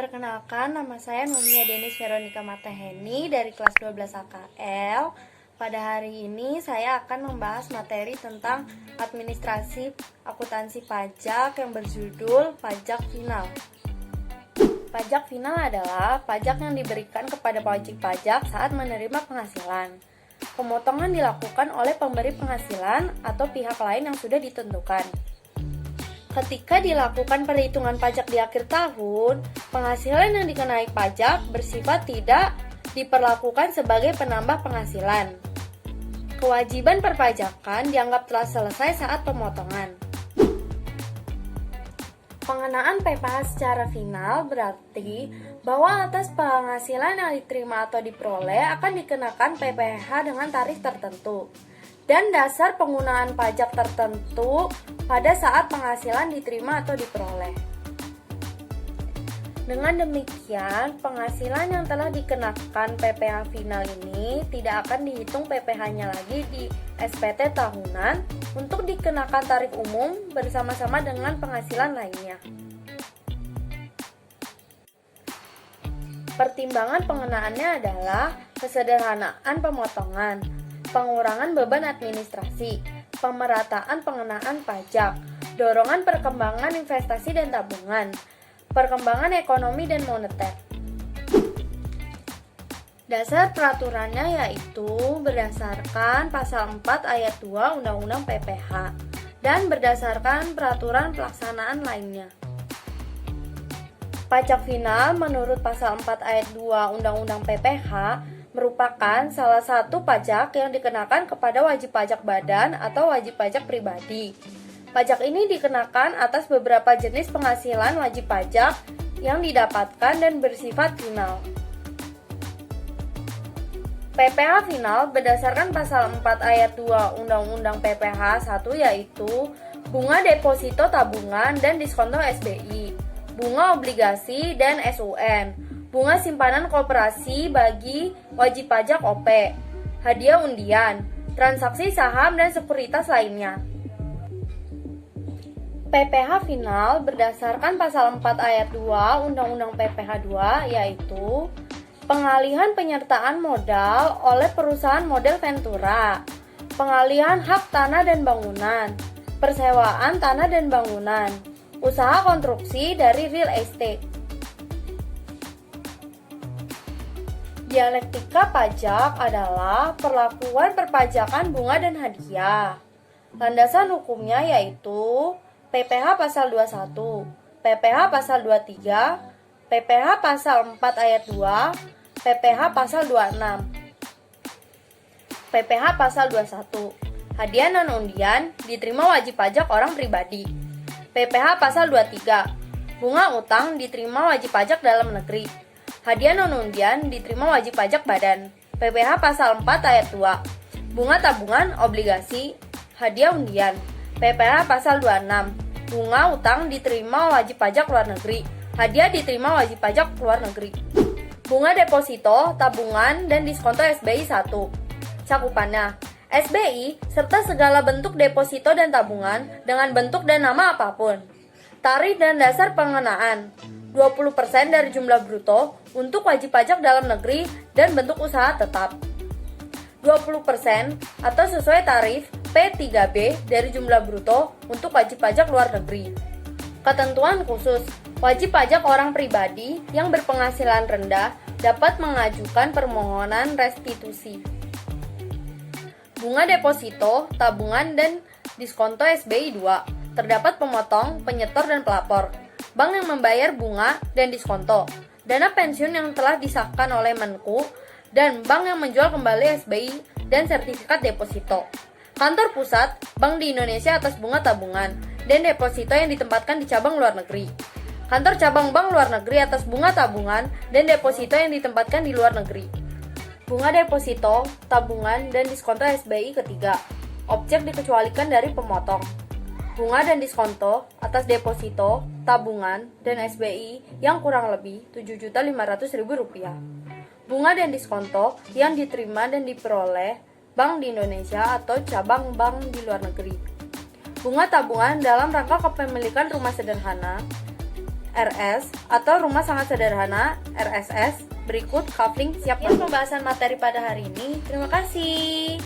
Perkenalkan, nama saya Numia Denis Veronica Mataheni dari kelas 12 AKL. Pada hari ini saya akan membahas materi tentang administrasi akuntansi pajak yang berjudul pajak final. Pajak final adalah pajak yang diberikan kepada wajib pajak saat menerima penghasilan. Pemotongan dilakukan oleh pemberi penghasilan atau pihak lain yang sudah ditentukan. Ketika dilakukan perhitungan pajak di akhir tahun, penghasilan yang dikenai pajak bersifat tidak diperlakukan sebagai penambah penghasilan. Kewajiban perpajakan dianggap telah selesai saat pemotongan. Pengenaan PPh secara final berarti bahwa atas penghasilan yang diterima atau diperoleh akan dikenakan PPh dengan tarif tertentu dan dasar penggunaan pajak tertentu pada saat penghasilan diterima atau diperoleh. Dengan demikian, penghasilan yang telah dikenakan PPh final ini tidak akan dihitung PPh-nya lagi di SPT tahunan untuk dikenakan tarif umum bersama-sama dengan penghasilan lainnya. Pertimbangan pengenaannya adalah kesederhanaan pemotongan, pengurangan beban administrasi, pemerataan pengenaan pajak, dorongan perkembangan investasi dan tabungan, perkembangan ekonomi dan moneter. Dasar peraturannya yaitu berdasarkan pasal 4 ayat 2 Undang-Undang PPh dan berdasarkan peraturan pelaksanaan lainnya. Pajak final menurut pasal 4 ayat 2 Undang-Undang PPh merupakan salah satu pajak yang dikenakan kepada wajib pajak badan atau wajib pajak pribadi. Pajak ini dikenakan atas beberapa jenis penghasilan wajib pajak yang didapatkan dan bersifat final. PPh final berdasarkan pasal 4 ayat 2 Undang-Undang PPh 1 yaitu bunga deposito tabungan dan diskonto SBI, bunga obligasi dan SUN, bunga simpanan koperasi bagi wajib pajak OP, hadiah undian, transaksi saham dan sekuritas lainnya. PPh final berdasarkan pasal 4 ayat 2 Undang-Undang PPh 2 yaitu pengalihan penyertaan modal oleh perusahaan model Ventura, pengalihan hak tanah dan bangunan, persewaan tanah dan bangunan, usaha konstruksi dari real estate. Dialektika pajak adalah perlakuan perpajakan bunga dan hadiah. Landasan hukumnya yaitu PPh pasal 21, PPh pasal 23, PPh pasal 4 ayat 2, PPh pasal 26. PPh pasal 21. Hadiah non-undian diterima wajib pajak orang pribadi. PPh pasal 23. Bunga utang diterima wajib pajak dalam negeri. Hadiah non-undian diterima wajib pajak badan. PPh pasal 4 ayat 2. Bunga tabungan, obligasi, hadiah undian. PPh pasal 26. Bunga utang diterima wajib pajak luar negeri. Hadiah diterima wajib pajak luar negeri. Bunga deposito, tabungan, dan diskonto SBI 1. Cakupannya SBI serta segala bentuk deposito dan tabungan dengan bentuk dan nama apapun. Tarif dan dasar pengenaan 20% dari jumlah bruto untuk wajib pajak dalam negeri dan bentuk usaha tetap. 20% atau sesuai tarif P3B dari jumlah bruto untuk wajib pajak luar negeri. Ketentuan khusus, wajib pajak orang pribadi yang berpenghasilan rendah dapat mengajukan permohonan restitusi. Bunga deposito, tabungan, dan diskonto SBI 2 terdapat pemotong, penyetor, dan pelapor. Bank yang membayar bunga dan diskonto, dana pensiun yang telah disahkan oleh Menku, dan bank yang menjual kembali SBI dan sertifikat deposito. Kantor pusat Bank di Indonesia atas bunga tabungan dan deposito yang ditempatkan di cabang luar negeri. Kantor cabang bank luar negeri atas bunga tabungan dan deposito yang ditempatkan di luar negeri. Bunga deposito, tabungan, dan diskonto SBI ketiga. Objek dikecualikan dari pemotong. Bunga dan diskonto atas deposito, tabungan, dan SBI yang kurang lebih Rp7.500.000. Bunga dan diskonto yang diterima dan diperoleh Bank di Indonesia atau cabang bank di luar negeri. Bunga tabungan dalam rangka kepemilikan rumah sederhana RS atau rumah sangat sederhana RSS. Berikut Kafling siap pembahasan materi pada hari ini. Terima kasih.